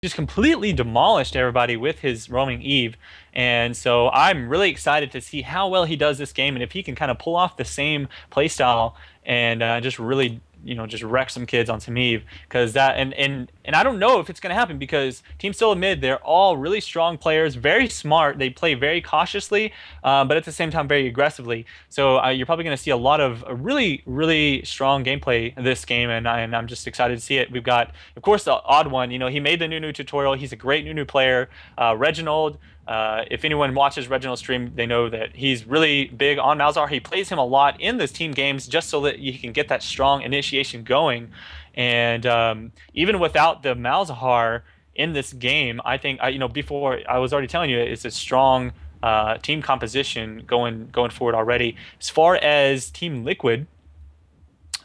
just completely demolished everybody with his roaming Eve. And so I'm really excited to see how well he does this game and if he can kind of pull off the same playstyle and just really, just wreck some kids on some Eve. Because that and I don't know if it's going to happen because Team Solo Mid, they're all really strong players, very smart. They play very cautiously, but at the same time very aggressively. So you're probably going to see a lot of really, really strong gameplay this game, and I'm just excited to see it. We've got, of course, the odd one. He made the Nunu tutorial. He's a great Nunu player. Reginald. If anyone watches Reginald's stream, they know that he's really big on Malzahar. He plays him a lot in those team games just so that you can get that strong initiation going. And even without the Malzahar in this game, I think before I was already telling you it's a strong team composition going forward already. As far as Team Liquid,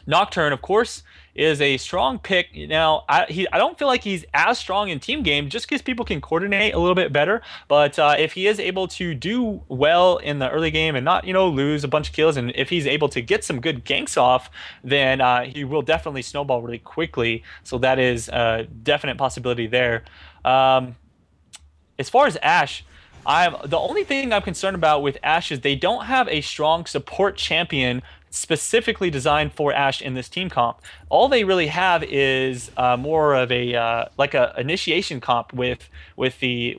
Nocturne, of course, is a strong pick. Now, I don't feel like he's as strong in team game just because people can coordinate a little bit better. But if he is able to do well in the early game and not, lose a bunch of kills, and if he's able to get some good ganks off, then he will definitely snowball really quickly. So that is a definite possibility there. As far as Ashe, the only thing I'm concerned about with Ashe is they don't have a strong support champion specifically designed for Ashe in this team comp. All they really have is more of a like a initiation comp with the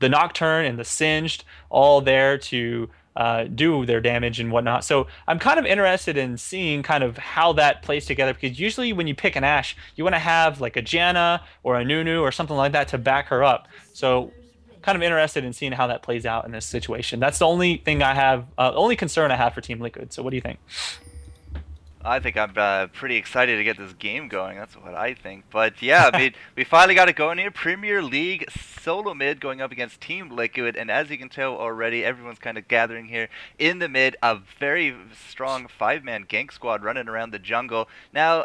Nocturne and the Singed all there to do their damage and whatnot. So I'm kind of interested in seeing kind of how that plays together, because usually when you pick an Ashe, you want to have like a Janna or a Nunu or something like that to back her up. So kind of interested in seeing how that plays out in this situation. That's the only thing I have, only concern I have for Team Liquid. So what do you think? I think I'm pretty excited to get this game going. That's what I think. But yeah, I mean, we finally got it going here. Premier League solo mid going up against Team Liquid, and as you can tell already, everyone's kind of gathering here in the mid. A very strong 5-man gank squad running around the jungle. Now,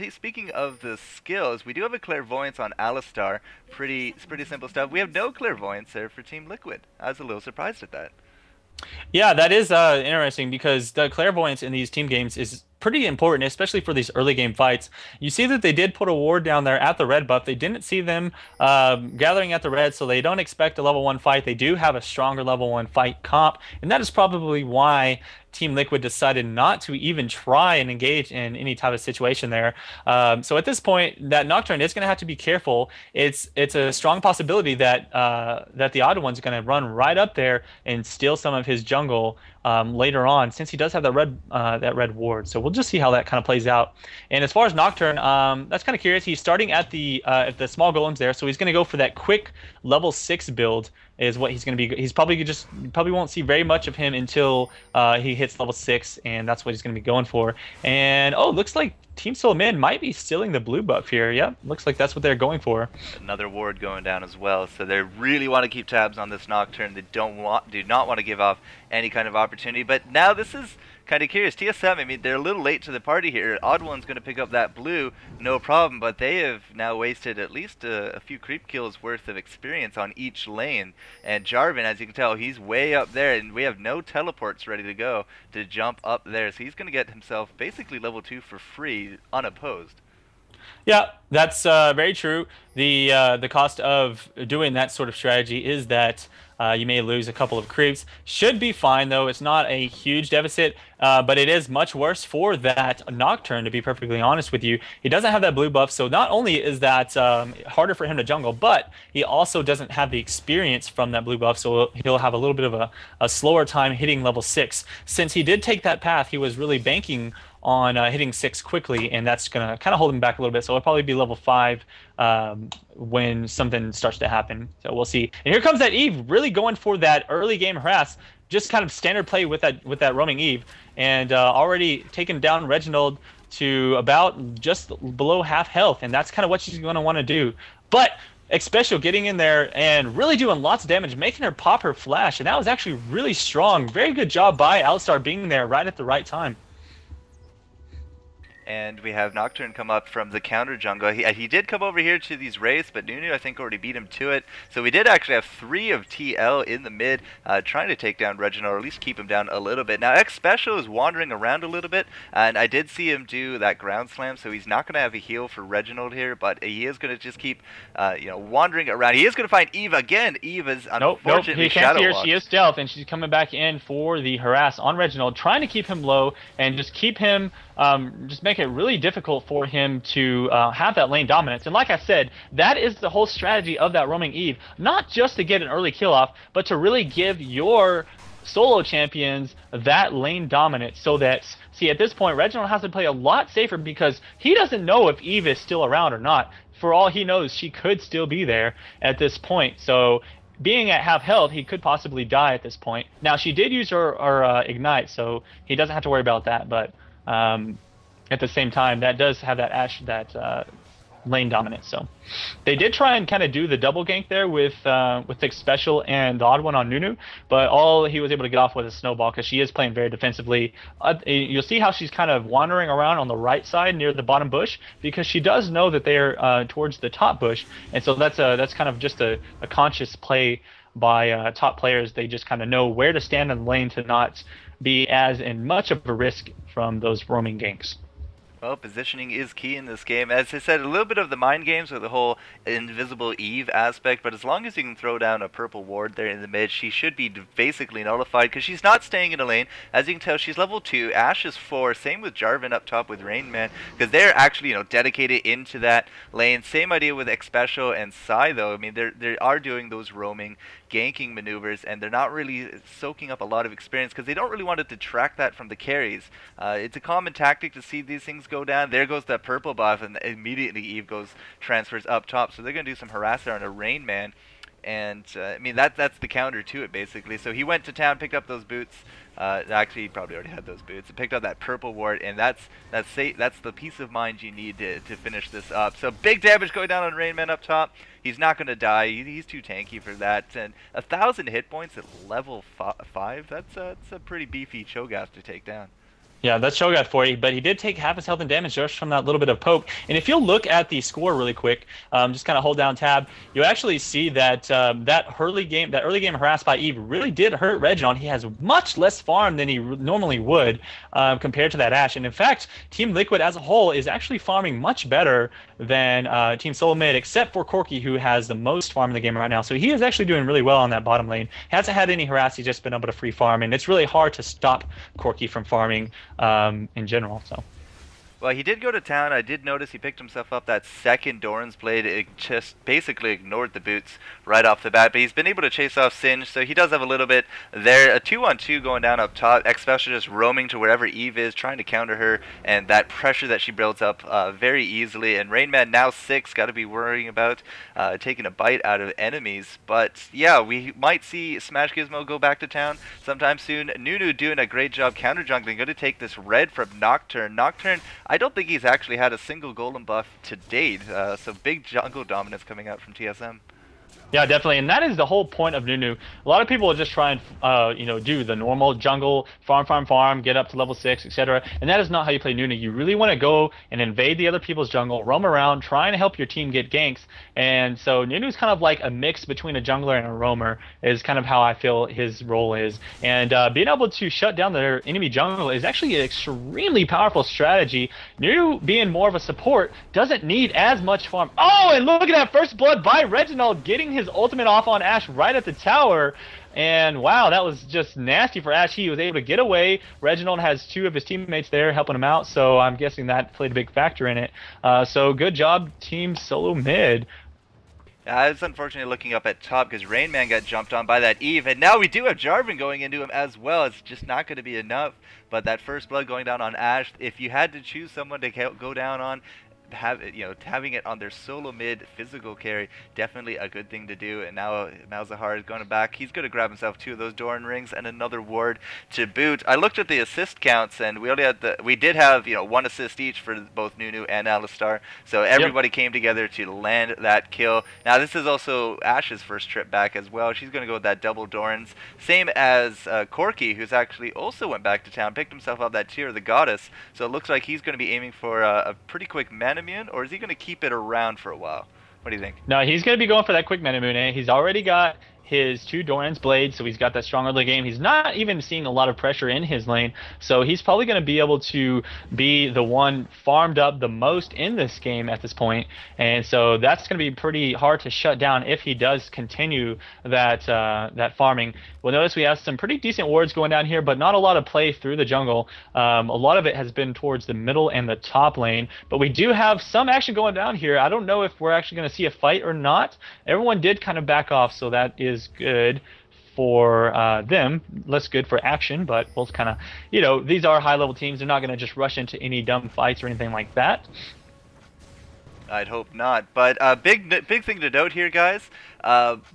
speaking of the skills, we do have a clairvoyance on Alistar. Pretty simple stuff. We have no clairvoyance there for Team Liquid. I was a little surprised at that. Yeah, that is interesting because the clairvoyance in these team games is pretty important, especially for these early game fights. You see that they did put a ward down there at the red buff. They didn't see them gathering at the red, so they don't expect a level 1 fight. They do have a stronger level 1 fight comp, and that is probably why Team Liquid decided not to even try and engage in any type of situation there. So at this point, that Nocturne is going to have to be careful. It's a strong possibility that that the Odd One's going to run right up there and steal some of his jungle later on, since he does have that red ward. So we'll just see how that kind of plays out. And as far as Nocturne, that's kind of curious. He's starting at the small golems there, so he's going to go for that quick level 6 build. Is what he's going to be. He's probably probably won't see very much of him until he hits level 6, and that's what he's going to be going for. And looks like Team Soul Mid might be stealing the blue buff here. Yep, looks like that's what they're going for. Another ward going down as well, so they really want to keep tabs on this Nocturne. They do not want to give off any kind of opportunity. But now this is kind of curious. TSM, I mean, they're a little late to the party here. Odd One's going to pick up that blue, no problem, but they have now wasted at least a few creep kills worth of experience on each lane. And Jarvan, as you can tell, he's way up there, and we have no teleports ready to go to jump up there. So he's going to get himself basically level 2 for free, unopposed. Yeah, that's very true. The cost of doing that sort of strategy is that you may lose a couple of creeps. Should be fine, though. It's not a huge deficit, but it is much worse for that Nocturne, to be perfectly honest with you. He doesn't have that blue buff, so not only is that harder for him to jungle, but he also doesn't have the experience from that blue buff, so he'll have a little bit of a slower time hitting level 6. Since he did take that path, he was really banking on hitting 6 quickly, and that's going to kind of hold him back a little bit. So it'll probably be level 5 when something starts to happen. So we'll see. And here comes that Eve, really going for that early game harass. Just kind of standard play with that roaming Eve, and already taken down Reginald to about just below half health, and that's kind of what she's going to want to do. But Xpecial getting in there and really doing lots of damage, making her pop her flash, and that was actually really strong. Very good job by Alistar being there right at the right time. And we have Nocturne come up from the counter jungle. He did come over here to these Wraiths, but Nunu, I think, already beat him to it. So we did actually have 3 of TL in the mid, trying to take down Reginald, or at least keep him down a little bit. Now, X Special is wandering around a little bit, and I did see him do that ground slam, so he's not going to have a heal for Reginald here, but he is going to just keep, wandering around. He is going to find Eve again. Eve is unfortunately he can't see her. shadow-walked. She is stealth, and she's coming back in for the harass on Reginald, trying to keep him low and just keep him, just make it really difficult for him to have that lane dominance. And like I said, that is the whole strategy of that roaming Eve, not just to get an early kill off, but to really give your solo champions that lane dominance, so that, see, at this point, Reginald has to play a lot safer because he doesn't know if Eve is still around or not. For all he knows, she could still be there at this point. So being at half health, he could possibly die at this point. Now, she did use her ignite, so he doesn't have to worry about that, but at the same time, that does have that lane dominance. So they did try and kind of do the double gank there with Thick Special and the odd one on Nunu, but all he was able to get off was a snowball because she is playing very defensively. You'll see how she's kind of wandering around on the right side near the bottom bush because she does know that they're towards the top bush, and so that's kind of just a conscious play by top players. They just kind of know where to stand in the lane to not be as in much of a risk from those roaming ganks. Well, positioning is key in this game. As I said, a little bit of the mind games with the whole invisible Eve aspect, but as long as you can throw down a purple ward there in the mid, she should be basically nullified because she's not staying in a lane. As you can tell, she's level 2, Ashe is 4, same with Jarvan up top with Rain Man, because they're actually, dedicated into that lane. Same idea with Xpecial and Psy, though. I mean, they are doing those roaming, ganking maneuvers, and they're not really soaking up a lot of experience because they don't really want to detract that from the carries. It's a common tactic to see these things go down. There goes that purple buff, and immediately Eve transfers up top. So they're going to do some harass there on a Rain Man. And, I mean, that's the counter to it, basically. So he went to town, picked up those boots. Actually, he probably already had those boots. He picked up that purple ward, and that's the peace of mind you need to finish this up. So big damage going down on Rain Man up top. He's not going to die. He's too tanky for that. And 1,000 hit points at level 5, that's a pretty beefy Cho'Gath to take down. Yeah, that's Cho'Gath for you, but he did take half his health and damage just from that little bit of poke. And if you'll look at the score really quick, just kind of hold down tab, you'll actually see that that early game harass by Eve really did hurt Reginald. He has much less farm than he normally would compared to that Ashe. And in fact, Team Liquid as a whole is actually farming much better than Team Solo Mid, except for Corki, who has the most farm in the game right now. So he is actually doing really well on that bottom lane. He hasn't had any harass, he's just been able to free farm, and it's really hard to stop Corki from farming in general. So well, he did go to town. I did notice he picked himself up that second Doran's Blade. It just basically ignored the boots right off the bat, but he's been able to chase off Singe, so he does have a little bit there. A 2-on-2 going down up top. Xpecial just roaming to wherever Eve is, trying to counter her, and that pressure that she builds up very easily. And Rain Man now 6, got to be worrying about taking a bite out of enemies. But yeah, we might see Smash Gizmo go back to town sometime soon. Nunu doing a great job counter jungling, going to take this red from Nocturne. Nocturne, I don't think he's actually had a single golem buff to date, so big jungle dominance coming out from TSM. Yeah, definitely, and that is the whole point of Nunu. A lot of people will just try and do the normal jungle, farm, get up to level 6, etc. And that is not how you play Nunu. You really want to go and invade the other people's jungle, roam around, trying to help your team get ganks. And so Nunu's kind of like a mix between a jungler and a roamer, is kind of how I feel his role is. And being able to shut down their enemy jungle is actually an extremely powerful strategy. Nunu, being more of a support, doesn't need as much farm. Oh, and look at that first blood by Reginald, getting his ultimate off on Ashe right at the tower. And wow, that was just nasty for Ashe. He was able to get away. Reginald has 2 of his teammates there helping him out, so I'm guessing that played a big factor in it. So good job, Team Solo Mid. It's unfortunately looking up at top because Rain Man got jumped on by that Eve, and now we do have Jarvan going into him as well. It's just not going to be enough, but that first blood going down on Ashe, if you had to choose someone to go down on, having it on their solo mid physical carry, definitely a good thing to do. And now Malzahar is going back. He's going to grab himself 2 of those Doran rings and another ward to boot. I looked at the assist counts, and we did have 1 assist each for both Nunu and Alistar. So everybody came together to land that kill. Now this is also Ash's first trip back as well. She's going to go with that double Dorans, same as Corky, who's actually also went back to town, picked himself up that tier of the Goddess. So it looks like he's going to be aiming for a pretty quick mana immune, or is he going to keep it around for a while? What do you think? No, he's going to be going for that quick mana immune. He's already got his 2 Doran's blades, so he's got that strong early game. He's not even seeing a lot of pressure in his lane, so he's probably going to be able to be the one farmed up the most in this game at this point, and so that's going to be pretty hard to shut down if he does continue that that farming. We'll notice we have some pretty decent wards going down here, but not a lot of play through the jungle. A lot of it has been towards the middle and the top lane, but we do have some action going down here. I don't know if we're actually going to see a fight or not. Everyone did kind of back off, so that is good for them, less good for action, but we'll kind of, these are high-level teams. They're not going to just rush into any dumb fights or anything like that. I'd hope not. But big thing to note here, guys.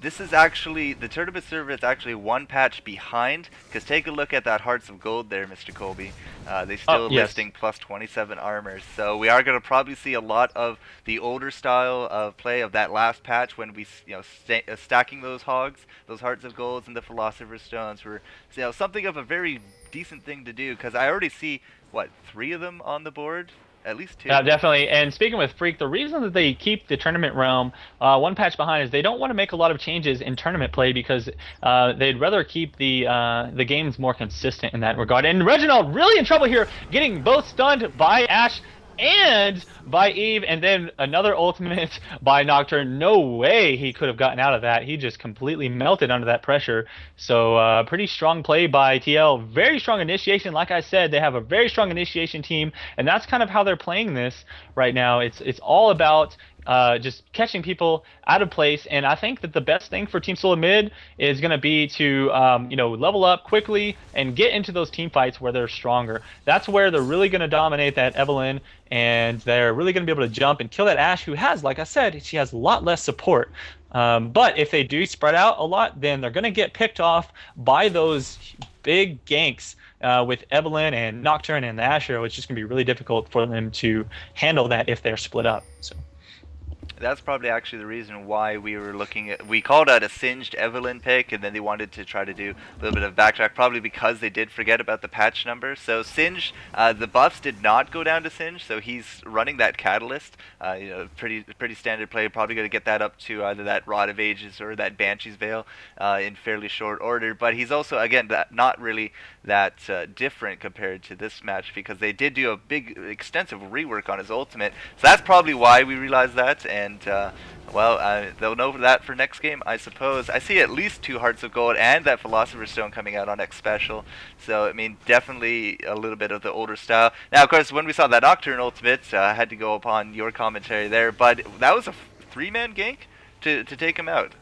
This is actually, the tournament server is actually 1 patch behind, because take a look at that Hearts of Gold there, Mr. Colby. They still listing plus 27 armor. So we are going to probably see a lot of the older style of play of that last patch when we, stacking those hogs, those Hearts of Golds and the Philosopher's Stones were, something of a very decent thing to do, because I already see, what, 3 of them on the board? At least 2. Yeah, definitely. And speaking with Freak, the reason that they keep the tournament realm 1 patch behind is they don't want to make a lot of changes in tournament play, because they'd rather keep the games more consistent in that regard. And Reginald really in trouble here, getting both stunned by Ashe and by Eve, and then another ultimate by Nocturne. No way he could have gotten out of that. He just completely melted under that pressure. So pretty strong play by TL. Very strong initiation. Like I said, they have a very strong initiation team, and that's kind of how they're playing this right now. It's all about just catching people out of place, and I think that the best thing for Team Solo Mid is going to be to level up quickly and get into those team fights where they're stronger. That's where they're really going to dominate that Evelynn, and they're really going to be able to jump and kill that Ashe, who has, like I said, she has a lot less support. But if they do spread out a lot, then they're going to get picked off by those big ganks with Evelynn and Nocturne and the Ashe Hero. It's just going to be really difficult for them to handle that if they're split up. So. That's probably actually the reason why we called out a Singed Evelynn pick, and then they wanted to try to do a little bit of backtrack, probably because they did forget about the patch number. So Singed, the buffs did not go down to Singed, so he's running that Catalyst, pretty standard play, probably going to get that up to either that Rod of Ages or that Banshee's Veil in fairly short order. But he's also, again, not really that different compared to this match, because they did do a big, extensive rework on his ultimate. So that's probably why we realized that, and they'll know that for next game, I suppose. I see at least 2 Hearts of Gold and that Philosopher's Stone coming out on X Special. So, I mean, definitely a little bit of the older style. Now, of course, when we saw that Nocturne ultimate, I had to go upon your commentary there, but that was a 3-man gank to take him out.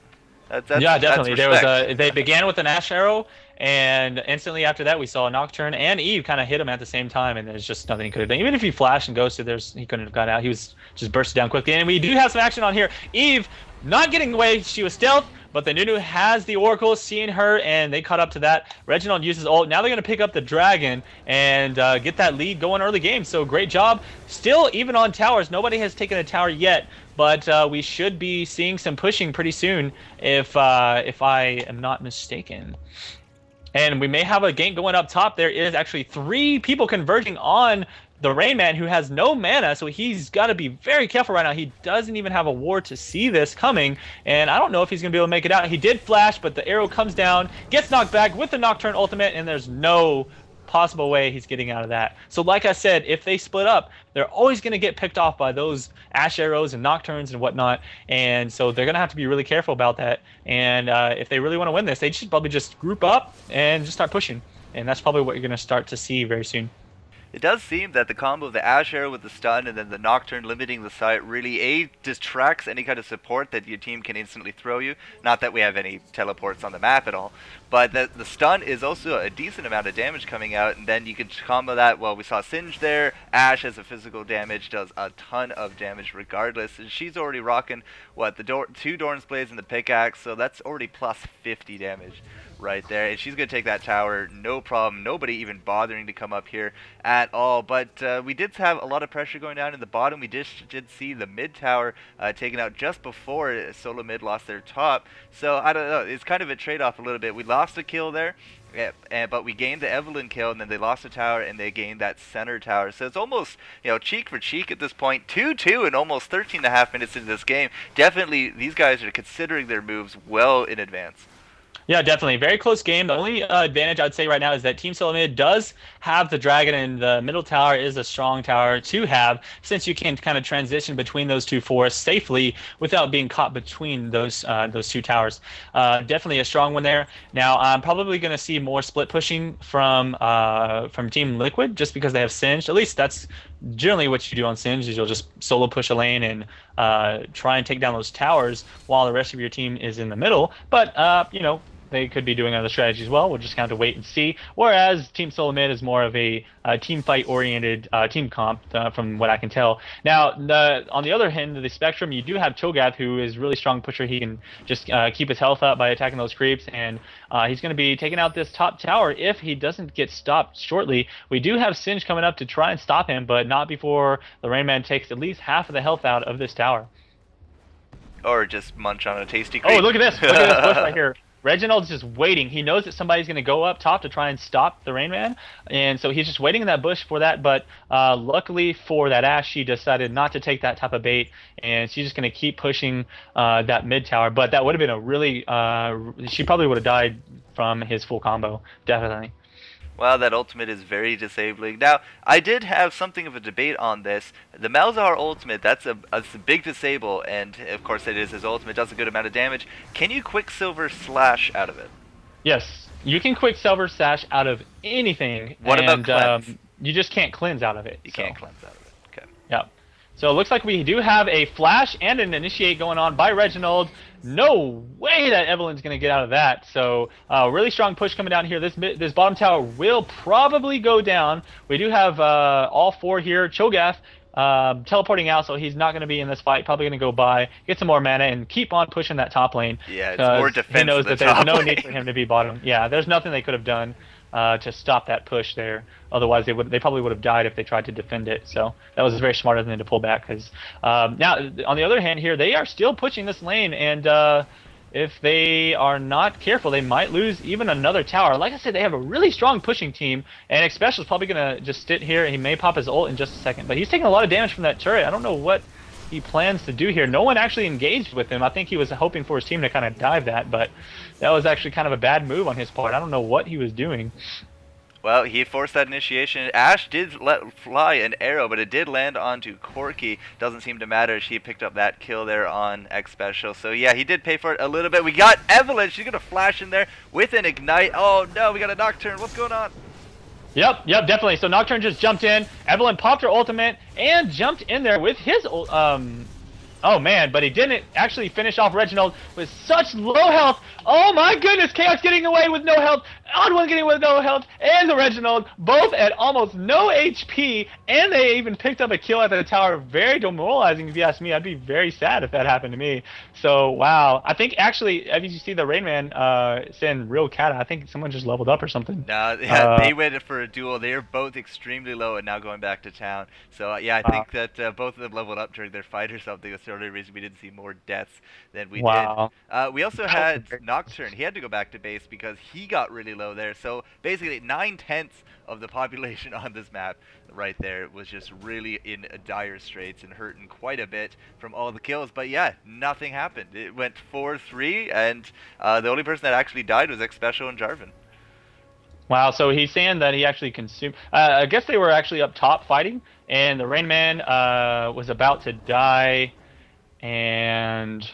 Yeah, definitely. They began with an Ashe Arrow, and instantly after that we saw Nocturne and Eve kind of hit him at the same time, and there's just nothing he could have done. Even if he flashed and ghosted, he couldn't have got out. He was just bursted down quickly. And we do have some action on here. Eve not getting away. She was stealth, but the Nunu has the Oracle, seeing her, and they caught up to that. Reginald uses ult. Now they're going to pick up the Dragon and get that lead going early game. So great job. Still, even on towers, nobody has taken a tower yet, but we should be seeing some pushing pretty soon if I am not mistaken. And we may have a gank going up top. There is actually 3 people converging on the Rain Man, who has no mana, so he's got to be very careful right now. He doesn't even have a ward to see this coming, and I don't know if he's going to be able to make it out. He did flash, but the arrow comes down, gets knocked back with the Nocturne ultimate, and there's no possible way he's getting out of that. So like I said, if they split up, they're always going to get picked off by those Ashe Arrows and Nocturnes and whatnot, and so they're going to have to be really careful about that. And if they really want to win this, they should probably just group up and just start pushing, and that's probably what you're going to start to see very soon. It does seem that the combo of the Ash Arrow with the stun and then the Nocturne limiting the sight really distracts any kind of support that your team can instantly throw you. Not that we have any teleports on the map at all, but the stun is also a decent amount of damage coming out, and then you can combo that. Well, we saw Singe there. Ash as a physical damage does a ton of damage regardless, and she's already rocking what the two Dorn's Blades and the pickaxe, so that's already plus 50 damage right there, and she's going to take that tower, no problem. Nobody even bothering to come up here at all, but we did have a lot of pressure going down in the bottom. We did see the mid tower taken out just before solo mid lost their top, so I don't know, it's kind of a trade-off a little bit. We lost a kill there, but we gained the Evelyn kill, and then they lost a tower and they gained that center tower, so it's almost, you know, cheek for cheek at this point. 2-2 in almost 13.5 minutes into this game. Definitely these guys are considering their moves well in advance. Yeah, definitely. Very close game. The only advantage I'd say right now is that Team Solo Mid does have the dragon, and the middle tower is a strong tower to have, since you can kind of transition between those two forests safely without being caught between those two towers. Definitely a strong one there. Now, I'm probably going to see more split pushing from Team Liquid, just because they have Singed. At least that's generally what you do on Singe, is you'll just solo push a lane and try and take down those towers while the rest of your team is in the middle. But, you know, they could be doing other strategies as well. We'll just kind of wait and see. Whereas Team Solo Mid is more of a team fight-oriented team comp, from what I can tell. Now, on the other end of the spectrum, you do have Cho'Gath, who is a really strong pusher. He can just keep his health up by attacking those creeps, and he's going to be taking out this top tower if he doesn't get stopped shortly. We do have Singe coming up to try and stop him, but not before the Rain Man takes at least half of the health out of this tower. Or just munch on a tasty creep. Oh, look at this! Look at this bush right here. Reginald's just waiting. He knows that somebody's going to go up top to try and stop the Rain Man, and so he's just waiting in that bush for that. But luckily for that Ash, she decided not to take that type of bait, and she's just going to keep pushing that mid tower. But that would have been a really she probably would have died from his full combo, definitely. Well, that ultimate is very disabling. Now, I did have something of a debate on this. The Malzahar ultimate, that's a big disable, and of course it is his ultimate, does a good amount of damage. Can you Quicksilver Slash out of it? Yes, you can Quicksilver Slash out of anything. What about cleanse? You just can't cleanse out of it. You can't cleanse out of it. Okay. Yep. So it looks like we do have a flash and an initiate going on by Reginald. No way that Evelyn's going to get out of that. So really strong push coming down here. This bottom tower will probably go down. We do have all four here. Cho'Gath teleporting out, so he's not going to be in this fight. Probably going to go by, get some more mana, and keep on pushing that top lane. Yeah, it's more defense. He knows that there's no need for him to be bottom. Yeah, there's nothing they could have done to stop that push there. Otherwise, they probably would have died if they tried to defend it. So that was very smart of them to pull back. Because now, on the other hand, here they are still pushing this lane, and if they are not careful, they might lose even another tower. Like I said, they have a really strong pushing team, and Xpecial is probably going to just sit here. He may pop his ult in just a second, but he's taking a lot of damage from that turret. I don't know what he plans to do here. No one actually engaged with him. I think he was hoping for his team to kind of dive that, but that was actually kind of a bad move on his part. I don't know what he was doing. Well, he forced that initiation. Ash did let fly an arrow, but it did land onto Corki. Doesn't seem to matter. She picked up that kill there on Xpecial. So yeah, he did pay for it a little bit. We got Evelyn. She's going to flash in there with an ignite. Oh no, we got a Nocturne. What's going on? Yep, definitely. So Nocturne just jumped in. Evelyn popped her ultimate and jumped in there with his oh man, but he didn't actually finish off Reginald with such low health. Oh my goodness, Chaos getting away with no health, Odd1 getting away with no health, and the Reginald both at almost no HP, and they even picked up a kill at the tower. Very demoralizing if you ask me. I'd be very sad if that happened to me. So wow, I think actually, as you see the Rain Man send Real Cat, I think someone just leveled up or something. No, yeah, they went for a duel. They are both extremely low and now going back to town. So yeah, I think that both of them leveled up during their fight or something. That's the only reason we didn't see more deaths than we did. We also had Nocturne. He had to go back to base because he got really low there. So basically 9/10 of the population on this map right there was just really in dire straits and hurting quite a bit from all the kills. But yeah, nothing happened. It went 4-3, and the only person that actually died was Xpecial and Jarvan. Wow, so he's saying that he actually consumed... I guess they were actually up top fighting, and the Rain Man was about to die, and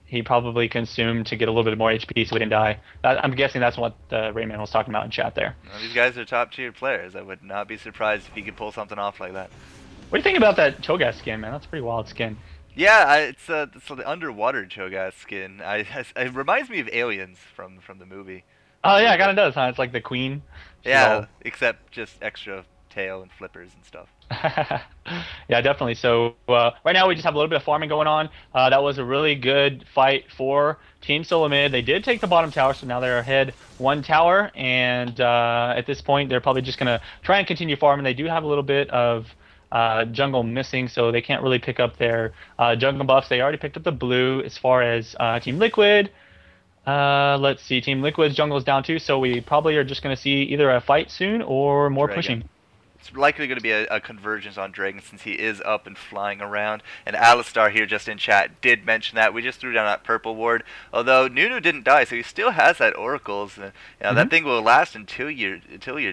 he probably consumed to get a little bit more HP so he didn't die. I'm guessing that's what Rayman was talking about in chat there. Well, these guys are top tier players. I would not be surprised if he could pull something off like that. What do you think about that Cho'Gath skin, man? That's a pretty wild skin. Yeah, it's the underwater Cho'Gath skin. It reminds me of Aliens from the movie. Oh yeah, it kind of does, huh? It's like the queen. Yeah, except just extra tail and flippers and stuff. Yeah, definitely. So right now we just have a little bit of farming going on. That was a really good fight for Team Solo Mid. They did take the bottom tower, so now they're ahead 1 tower. And at this point, they're probably just going to try and continue farming. They do have a little bit of jungle missing, so they can't really pick up their jungle buffs. They already picked up the blue. As far as Team Liquid, let's see. Team Liquid's jungle is down too, so we probably are just going to see either a fight soon or more pushing. It's likely going to be a convergence on Dragon since he is up and flying around. And Alistar here just in chat did mention that. We just threw down that purple ward. Although Nunu didn't die, so he still has that Oracles. That thing will last until your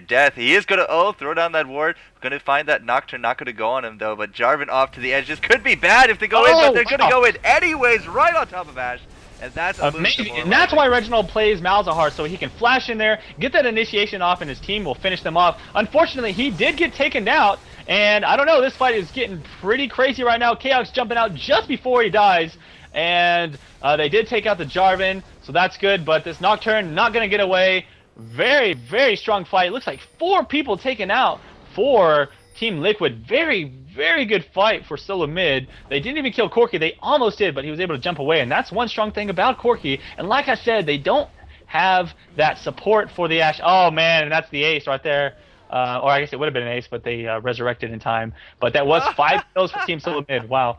death. He is going to throw down that ward. Going to find that Nocturne, not going to go on him though. But Jarvan off to the edge. This could be bad if they go in, but they're going to go in anyways, right on top of Ashe. And that's amazing. And that's why Reginald plays Malzahar, so he can flash in there, get that initiation off, and his team will finish them off. Unfortunately, he did get taken out, and I don't know, this fight is getting pretty crazy right now. Chaos jumping out just before he dies, and they did take out the Jarvan, so that's good, but this Nocturne not going to get away. Very, very strong fight. It looks like 4 people taken out for Team Liquid. Very, very good fight for Solo Mid. They didn't even kill Corki. They almost did, but he was able to jump away, and that's one strong thing about Corki. And like I said, they don't have that support for the Ashe. Oh, man, and that's the ace right there. Or I guess it would have been an ace, but they resurrected in time. But that was 5 kills for Team Solo Mid. Wow.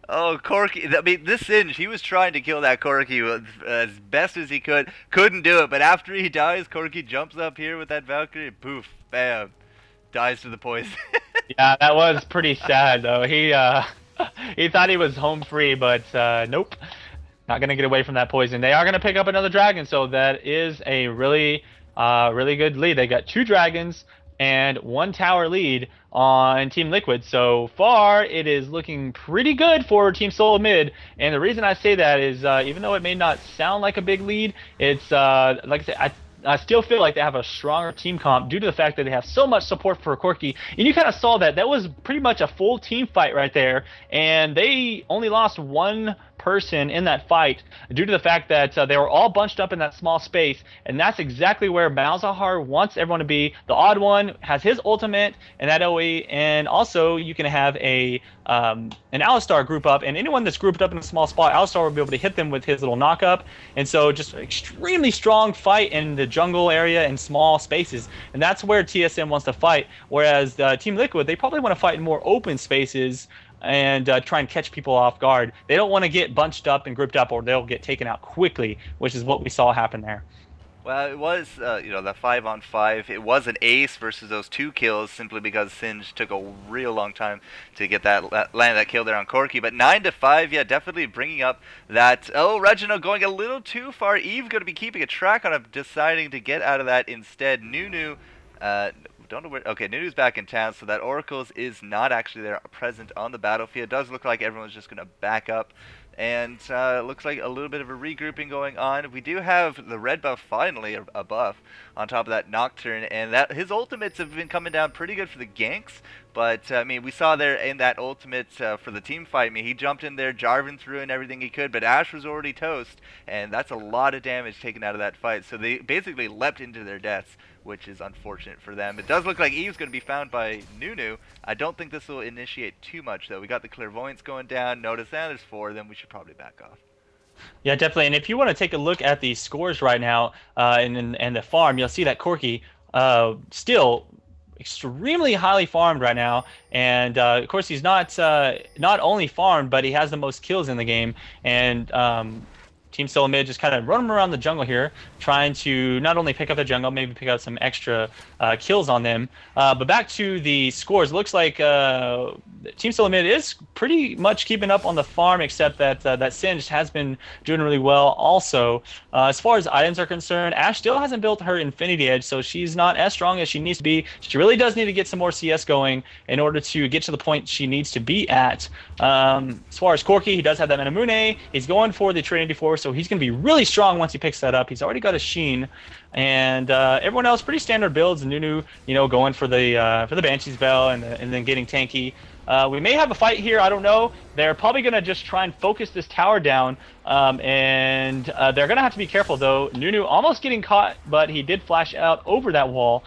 Oh, Corki. I mean, this Singe, he was trying to kill that Corki as best as he could. Couldn't do it, but after he dies, Corki jumps up here with that Valkyrie, poof, bam. Dies to the poison. Yeah, that was pretty sad though. He thought he was home free, but nope, not gonna get away from that poison. They are gonna pick up another dragon, so that is a really really good lead. They got 2 dragons and 1 tower lead on Team Liquid. So far, it is looking pretty good for Team Solo Mid. And the reason I say that is even though it may not sound like a big lead, it's like I said, I still feel like they have a stronger team comp due to the fact that they have so much support for Corki. And you kind of saw that. That was pretty much a full team fight right there. And they only lost 1 person in that fight due to the fact that they were all bunched up in that small space. And that's exactly where Malzahar wants everyone to be. The odd one has his ultimate and that OE. And also you can have an Alistar group up. And anyone that's grouped up in a small spot, Alistar will be able to hit them with his little knock-up. And so just an extremely strong fight in the jungle area and small spaces. And that's where TSM wants to fight. Whereas Team Liquid, they probably want to fight in more open spaces and try and catch people off guard. They don't want to get bunched up and grouped up or they'll get taken out quickly, which is what we saw happen there. Well, it was, the 5-on-5. It was an ace versus those 2 kills simply because Singe took a real long time to get land that kill there on Corki. But 9-5, yeah, definitely bringing up that. Oh, Reginald going a little too far. Eve going to be keeping a track on him, deciding to get out of that instead. Nunu, don't know where. Okay, Nunu's back in town, so that Oracles is not actually there present on the battlefield. It does look like everyone's just going to back up. And it looks like a little bit of a regrouping going on. We do have the red buff, finally a buff, on top of that Nocturne. And that his ultimates have been coming down pretty good for the ganks. But, I mean, we saw there in that ultimate for the team fight. I mean, he jumped in there, Jarvan threw in everything he could. But Ashe was already toast. And that's a lot of damage taken out of that fight. So they basically leapt into their deaths, which is unfortunate for them. It does look like Eve's going to be found by Nunu. I don't think this will initiate too much, though. We got the Clairvoyance going down. Notice that there's 4 of them. We should probably back off. Yeah, definitely. And if you want to take a look at the scores right now and the farm, you'll see that Corki still extremely highly farmed right now. And, of course, he's not only farmed, but he has the most kills in the game. And Team Solo Mid just kind of roam around the jungle here, trying to not only pick up the jungle, maybe pick up some extra kills on them. But back to the scores, it looks like Team Solo Mid is pretty much keeping up on the farm, except that that Singed has been doing really well also. As far as items are concerned, Ashe still hasn't built her Infinity Edge, so she's not as strong as she needs to be. She really does need to get some more CS going in order to get to the point she needs to be at. As far as Corki, he does have that Manamune. He's going for the Trinity Force, so he's going to be really strong once he picks that up. He's already got a Sheen, and everyone else pretty standard builds. Nunu, going for the Banshee's Bell and then getting tanky. We may have a fight here. I don't know. They're probably going to just try and focus this tower down, and they're going to have to be careful, though. Nunu almost getting caught, but he did flash out over that wall.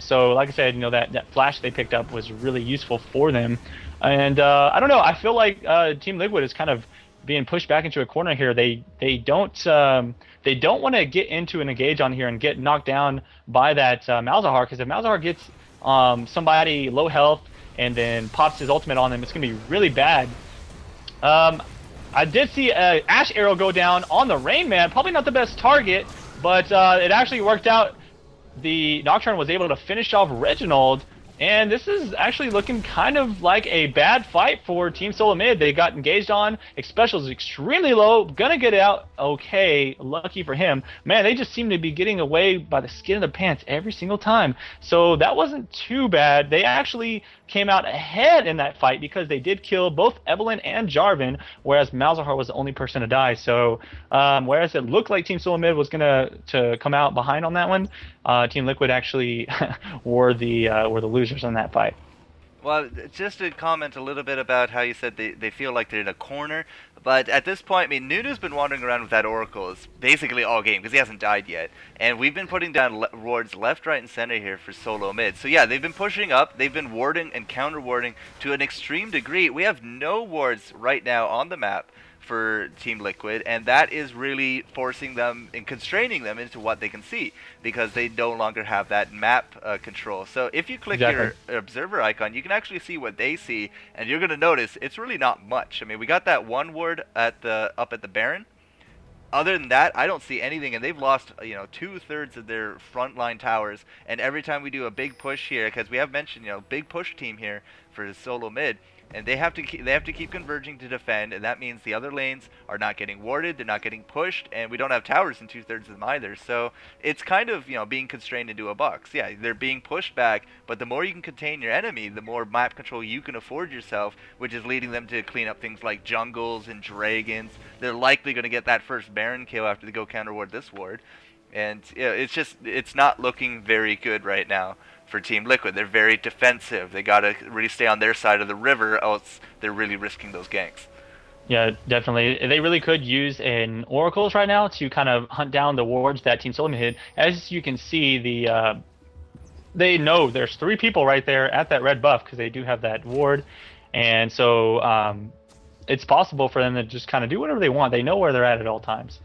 So, like I said, that flash they picked up was really useful for them. And I don't know. I feel like Team Liquid is kind of being pushed back into a corner here. They don't want to get into an engage on here and get knocked down by that Malzahar, because if Malzahar gets somebody low health and then pops his ultimate on them, it's going to be really bad. I did see an Ashe arrow go down on the Rain Man. Probably not the best target, but it actually worked out. The Nocturne was able to finish off Reginald, and this is actually looking kind of like a bad fight for Team Solo Mid. They got engaged on. Special is extremely low. Gonna get it out okay. Lucky for him. Man, they just seem to be getting away by the skin of their pants every single time. So that wasn't too bad. They actually came out ahead in that fight because they did kill both Evelyn and Jarvan, whereas Malzahar was the only person to die. So whereas it looked like Team Solo Mid was gonna come out behind on that one, Team Liquid actually were the losers on that fight. Well, just to comment a little bit about how you said they feel like they're in a corner, but at this point, I mean, Nunu's been wandering around with that Oracle basically all game because he hasn't died yet, and we've been putting down wards left, right, and center here for Solo Mid. So yeah, they've been pushing up, they've been warding and counter-warding to an extreme degree. We have no wards right now on the map for Team Liquid, and that is really forcing them and constraining them into what they can see, because they no longer have that map control. So if you click your observer icon, you can actually see what they see, and you're going to notice it's really not much. I mean, we got that one ward up at the Baron. Other than that, I don't see anything, and they've lost 2/3 of their frontline towers. And every time we do a big push here, because we have mentioned big push team here for Solo Mid, and they have to keep converging to defend, and that means the other lanes are not getting warded, they're not getting pushed, and we don't have towers in 2/3 of them either. So it's kind of being constrained into a box. Yeah, they're being pushed back, but the more you can contain your enemy, the more map control you can afford yourself, which is leading them to clean up things like jungles and dragons. They're likely going to get that first Baron kill after they go counter ward this ward, and it's not looking very good right now for Team Liquid. They're very defensive. They got to really stay on their side of the river, else they're really risking those ganks. Yeah, definitely. They really could use an Oracles right now to kind of hunt down the wards that Team Solomon hit. As you can see, they know there's 3 people right there at that red buff because they do have that ward, and so it's possible for them to just kind of do whatever they want. They know where they're at all times.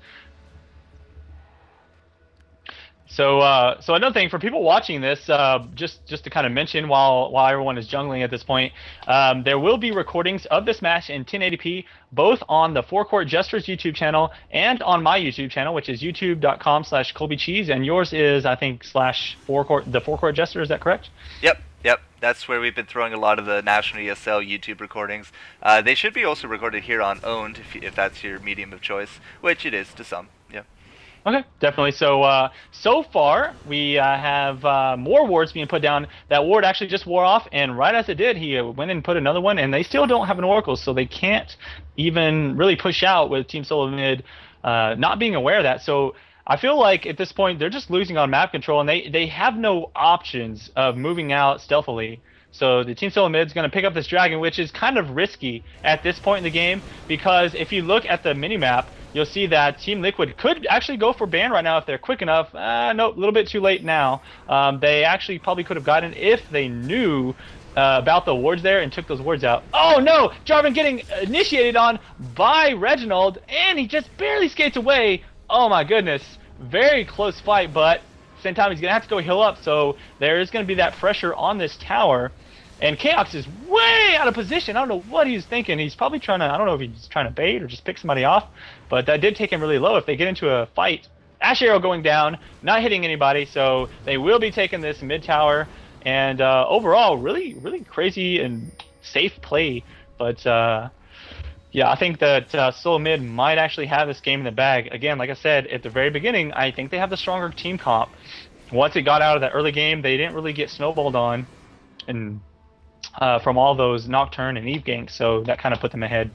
So another thing for people watching this, just to kind of mention while everyone is jungling at this point, there will be recordings of this match in 1080p, both on the FourCourtJester's YouTube channel and on my YouTube channel, which is youtube.com/ColbyCheeze, and yours is, I think, the FourCourtJester. Is that correct? Yep. That's where we've been throwing a lot of the National ESL YouTube recordings. They should be also recorded here on Owned, if that's your medium of choice, which it is to some. Yeah. Okay, definitely. So so far we have more wards being put down. That ward actually just wore off, and right as it did, he went and put another one, and they still don't have an Oracle, so they can't even really push out with Team Solo Mid not being aware of that. So I feel like at this point they're just losing on map control, and they have no options of moving out stealthily. So the Team Solo Mid is going to pick up this dragon, which is kind of risky at this point in the game, because if you look at the minimap, you'll see that Team Liquid could actually go for ban right now if they're quick enough. No, a little bit too late now. They actually probably could have gotten if they knew about the wards there and took those wards out. Oh no! Jarvan getting initiated on by Reginald, and he just barely skates away. Oh my goodness. Very close fight, but at the same time he's going to have to go heal up, so there is going to be that pressure on this tower. And Chaos is way way out of position. I don't know what he's thinking. He's probably trying to, I don't know if he's trying to bait or just pick somebody off, but that did take him really low. If they get into a fight, Ash Arrow going down, not hitting anybody, so they will be taking this mid tower. And overall, really, really crazy and safe play. But yeah, I think that Seoul Mid might actually have this game in the bag. Again, like I said at the very beginning, I think they have the stronger team comp. Once it got out of that early game, they didn't really get snowballed on, and from all those Nocturne and Eve ganks, so that kind of put them ahead.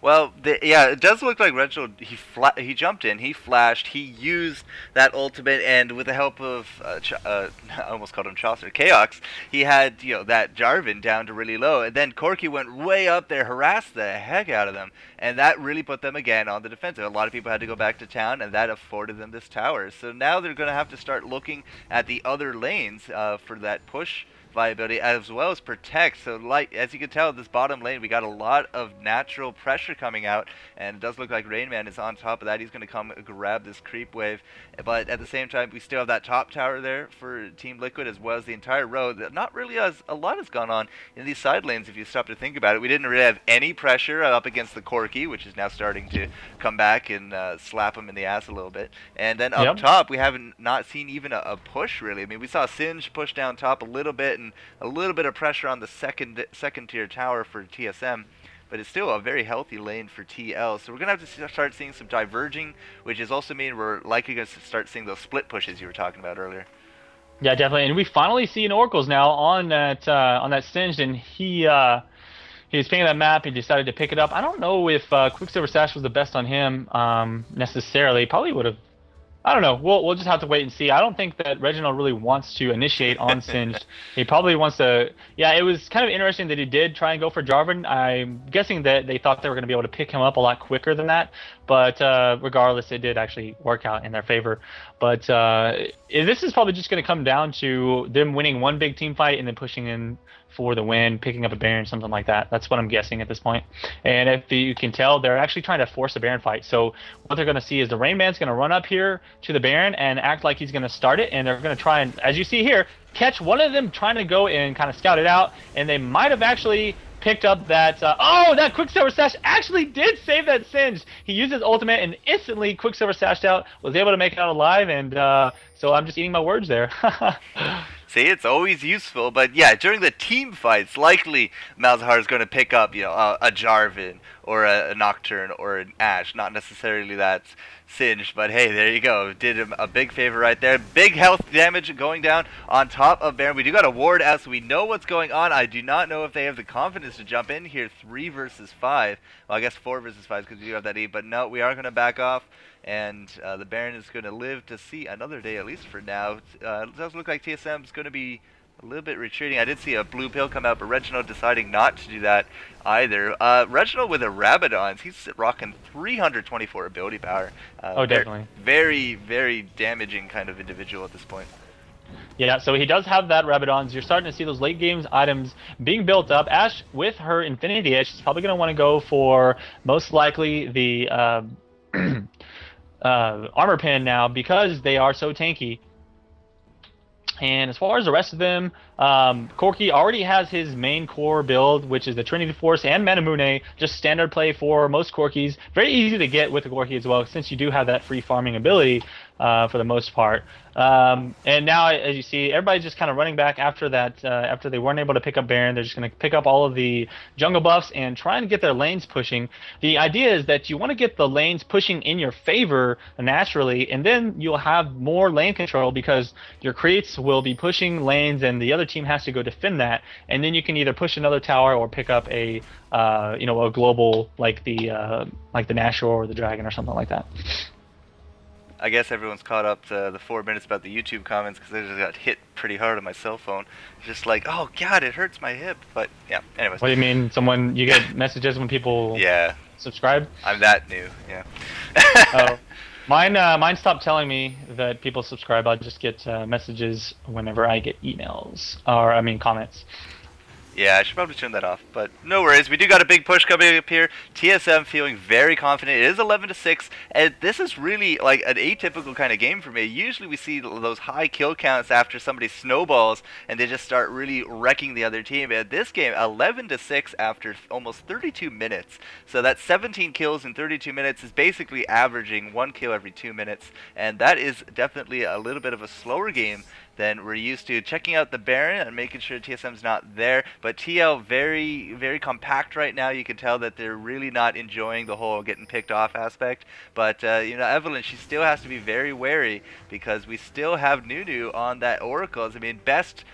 Well, yeah, it does look like Reginald, he jumped in, he flashed, he used that ultimate, and with the help of, I almost called him Chaucer, Chaos, he had, that Jarvan down to really low, and then Corki went way up there, harassed the heck out of them, and that really put them again on the defensive. A lot of people had to go back to town, and that afforded them this tower. So now they're going to have to start looking at the other lanes for that push viability as well as protect. So like as you can tell, this bottom lane we got a lot of natural pressure coming out, and it does look like Rainman is on top of that. He's going to come grab this creep wave, but at the same time we still have that top tower there for Team Liquid as well as the entire road. Not really as a lot has gone on in these side lanes if you stop to think about it. We didn't really have any pressure up against the Corki, which is now starting to come back and slap him in the ass a little bit, and then up top we haven't not seen even a push really. I mean, we saw Singe push down top a little bit, and a little bit of pressure on the second tier tower for TSM, but it's still a very healthy lane for TL. So we're going to have to start seeing some diverging, which is also mean we're likely going to start seeing those split pushes you were talking about earlier. Yeah, definitely. And we finally see an Oracles now on that Singed, and he was picking that map. He decided to pick it up. I don't know if Quicksilver Sash was the best on him necessarily. Probably would have. I don't know. We'll just have to wait and see. I don't think that Reginald really wants to initiate on Singed. He probably wants to. Yeah, it was kind of interesting that he did try and go for Jarvan. I'm guessing that they thought they were going to be able to pick him up a lot quicker than that. But regardless, it did actually work out in their favor. But this is probably just going to come down to them winning one big team fight and then pushing in for the win, picking up a Baron, something like that. That's what I'm guessing at this point. And if you can tell, they're actually trying to force a Baron fight. So what they're going to see is the Rain Man's going to run up here to the Baron and act like he's going to start it, and they're going to try and, as you see here, catch one of them trying to go and kind of scout it out, and they might have actually picked up that, that Quicksilver Sash actually did save that Singe. He used his ultimate and instantly Quicksilver Sashed out, was able to make it out alive, and so I'm just eating my words there. See, it's always useful, but yeah, during the team fights, likely Malzahar is going to pick up, a Jarvan or a Nocturne or an Ashe. Not necessarily that Singed, but hey, there you go. Did him a big favor right there. Big health damage going down on top of Baron. We do got a ward out, so we know what's going on. I do not know if they have the confidence to jump in here 3 versus 5. Well, I guess 4 versus 5 because we do have that E, but no, we are going to back off. And the Baron is going to live to see another day, at least for now. It does look like TSM is going to be a little bit retreating. I did see a blue pill come out, but Reginald deciding not to do that either. Reginald with a Rabadons, he's rocking 324 ability power. Definitely. Very, very damaging kind of individual at this point. Yeah, so he does have that Rabadons. You're starting to see those late games items being built up. Ashe, with her Infinity Edge, is probably going to want to go for most likely the armor pin now because they are so tanky. And as far as the rest of them, Corki already has his main core build, which is the Trinity Force and Manamune, just standard play for most Corkis. Very easy to get with the Corki as well, since you do have that free farming ability for the most part. And now, as you see, everybody's just kind of running back after that. After they weren't able to pick up Baron, they're just going to pick up all of the jungle buffs and try and get their lanes pushing. The idea is that you want to get the lanes pushing in your favor naturally, and then you'll have more lane control because your creeps will be pushing lanes, and the other team has to go defend that. And then you can either push another tower or pick up a a global like the Nashor or the Dragon or something like that. I guess everyone's caught up to the 4 minutes about the YouTube comments because I just got hit pretty hard on my cell phone. Just like, oh god, it hurts my hip. But yeah, anyways. What do you mean? You get messages when people subscribe? I'm that new, yeah. Oh, mine stopped telling me that people subscribe. I just get messages whenever I get emails, or I mean comments. Yeah, I should probably turn that off, but no worries. We do got a big push coming up here. TSM feeling very confident. It is 11-6, and this is really like an atypical kind of game for me. Usually we see those high kill counts after somebody snowballs, and they just start really wrecking the other team. And this game, 11-6 after almost 32 minutes. So that's 17 kills in 32 minutes is basically averaging 1 kill every 2 minutes, and that is definitely a little bit of a slower game than we're used to. Checking out the Baron and making sure TSM's not there, but TL very, very compact right now. You can tell that they're really not enjoying the whole getting picked off aspect, but you know, Evelyn, she still has to be very wary because we still have Nunu on that Oracles. I mean, best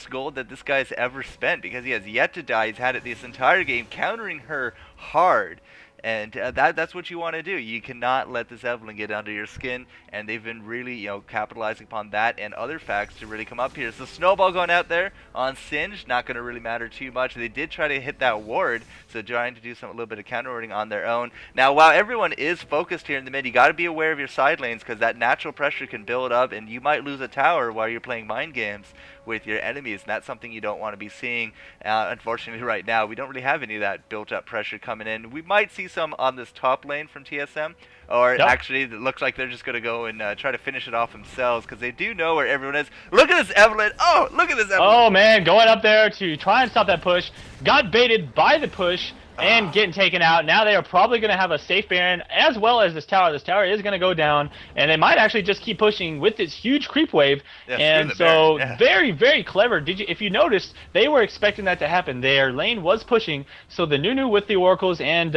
gold that this guy's ever spent, because he has yet to die. He's had it this entire game, countering her hard. And that's what you want to do. You cannot let this Evelyn get under your skin, and they've been really, you know, capitalizing upon that and other facts to really come up here. So snowball going out there on Singe, not going to really matter too much. They did try to hit that ward, so trying to do a little bit of counter warding on their own. Now, while everyone is focused here in the mid, you got to be aware of your side lanes, because that natural pressure can build up, and you might lose a tower while you're playing mind games with your enemies, and that's something you don't want to be seeing. Unfortunately, right now, we don't really have any of that built-up pressure coming in. We might see some on this top lane from TSM, or actually, it looks like they're just going to go and try to finish it off themselves, because they do know where everyone is. Look at this Evelyn! Oh, look at this Evelyn! Oh, man, going up there to try and stop that push. Got baited by the push and getting taken out. Now they are probably going to have a safe Baron as well as this tower. This tower is going to go down, and they might actually just keep pushing with this huge creep wave. Yeah, and so very, very clever. If you noticed, they were expecting that to happen. Their lane was pushing, so the Nunu with the Oracles, and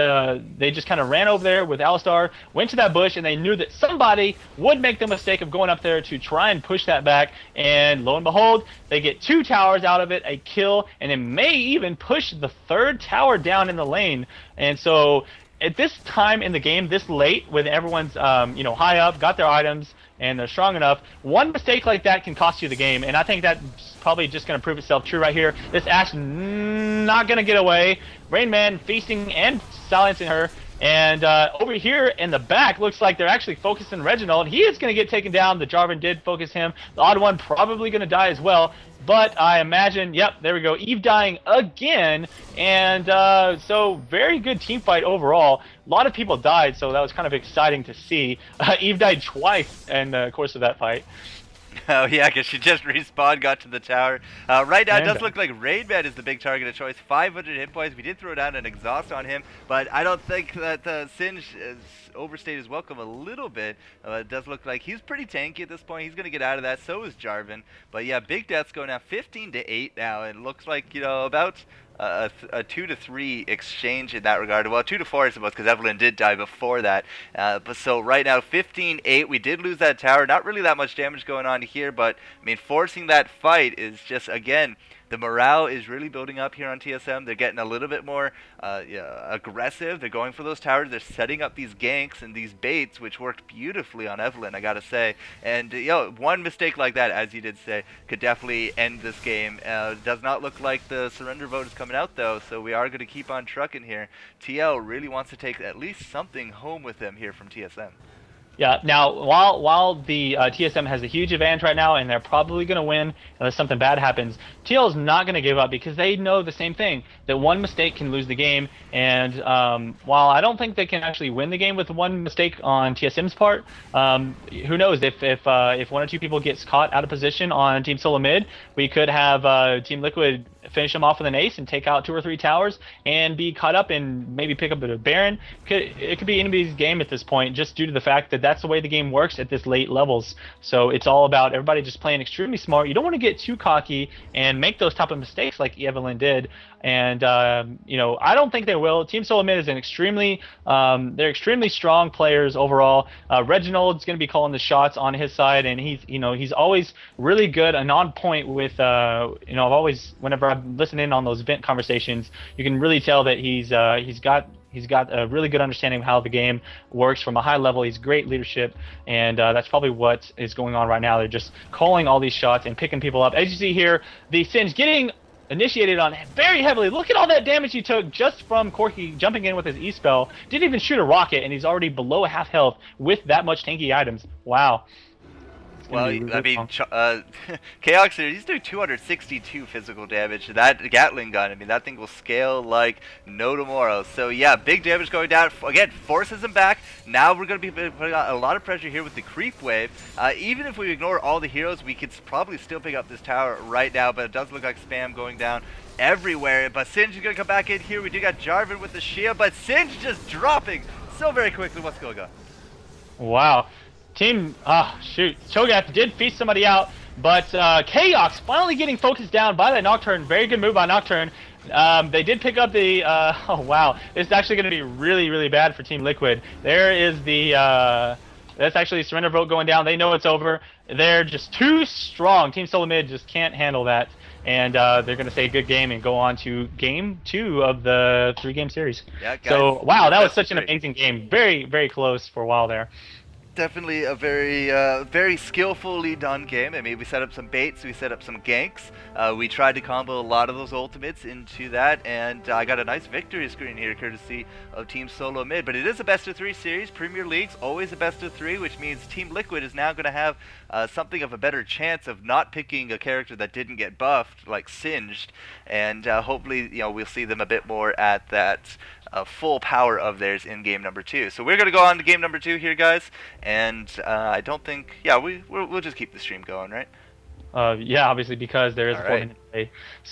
they just kind of ran over there with Alistar, went to that bush, and they knew that somebody would make the mistake of going up there to try and push that back, and lo and behold, they get 2 towers out of it, a kill, and it may even push the 3rd tower down in the lane. And so at this time in the game, this late, when everyone's you know, high up, got their items, and they're strong enough, one mistake like that can cost you the game, and I think that's probably just going to prove itself true right here. This Ashe not going to get away. Rain Man feasting and silencing her. And over here in the back, looks like they're actually focusing Reginald. He is going to get taken down. The Jarvan did focus him. The odd one probably going to die as well. But I imagine, yep, there we go. Eve dying again. And so very good team fight overall. A lot of people died, so that was kind of exciting to see. Eve died twice in the course of that fight. Oh yeah, because she just respawned, got to the tower. Right now, it does look like Raidman is the big target of choice. 500 hit points. We did throw down an exhaust on him, but I don't think that Singe has overstayed his welcome a little bit. It does look like he's pretty tanky at this point. He's going to get out of that. So is Jarvan. But yeah, big deaths going now 15-8 now. It looks like, you know, about a 2-3 exchange in that regard. Well, 2-4 I suppose, because Evelyn did die before that. But so right now 15-8. We did lose that tower. Not really that much damage going on here, but I mean, forcing that fight is just, again, the morale is really building up here on TSM. They're getting a little bit more aggressive. They're going for those towers. They're setting up these ganks and these baits, which worked beautifully on Evelyn, I gotta say. And you know, one mistake like that, as you did say, could definitely end this game. Does not look like the surrender vote is coming out though, so we are going to keep on trucking here. TL really wants to take at least something home with them here from TSM. Yeah, now, while the TSM has a huge advantage right now, and they're probably going to win unless something bad happens, TL is not going to give up, because they know the same thing, that one mistake can lose the game. And while I don't think they can actually win the game with one mistake on TSM's part, who knows, if one or two people gets caught out of position on Team Solo mid, we could have Team Liquid finish them off with an ace and take out 2 or 3 towers and be caught up and maybe pick up a Baron. It could be anybody's game at this point, just due to the fact that that's the way the game works at this late levels. So it's all about everybody just playing extremely smart. You don't want to get too cocky and make those type of mistakes like Evelyn did. And you know, I don't think they will. Team Solo mid is an extremely they're extremely strong players overall. Reginald's going to be calling the shots on his side, and he's always really good and on point with you know, I've always, whenever I'm listening on those event conversations, you can really tell that he's got a really good understanding of how the game works from a high level. He's great leadership, and that's probably what is going on right now. They're just calling all these shots and picking people up. As you see here, the Singe getting initiated on very heavily. Look at all that damage he took just from Corki jumping in with his E-spell. Didn't even shoot a rocket, and he's already below half health with that much tanky items. Wow. Well, be really I mean, long. Chaos here, he's doing 262 physical damage. That Gatling gun, I mean, that thing will scale like no tomorrow. So yeah, big damage going down. Again, forces him back. Now we're going to be putting a lot of pressure here with the creep wave. Even if we ignore all the heroes, we could probably still pick up this tower right now, but it does look like spam going down everywhere. But Singe is going to come back in here. We do got Jarvan with the shield, but Singe just dropping so very quickly. What's going on? Wow. Team, shoot. Cho'Gath did feast somebody out, but Chaos finally getting focused down by that Nocturne. Very good move by Nocturne. They did pick up the, oh wow. This is actually going to be really, really bad for Team Liquid. There is the, that's actually surrender vote going down. They know it's over. They're just too strong. Team Solo Mid just can't handle that. And they're going to say good game and go on to game 2 of the 3-game series. Yeah, guys, so, wow, that was such an amazing game. Very, very close for a while there. Definitely a very, very skillfully done game. I mean, we set up some baits, we set up some ganks. We tried to combo a lot of those ultimates into that, and I got a nice victory screen here, courtesy of Team Solo Mid. But it is a best-of-3 series. Premier League's always a best-of-3, which means Team Liquid is now going to have something of a better chance of not picking a character that didn't get buffed, like Singed, and hopefully, you know, we'll see them a bit more at that full power of theirs in game number 2. So we're going to go on to game number 2 here, guys. And I don't think, yeah, we'll just keep the stream going, right? Yeah, obviously, because there is a 4-minute delay. So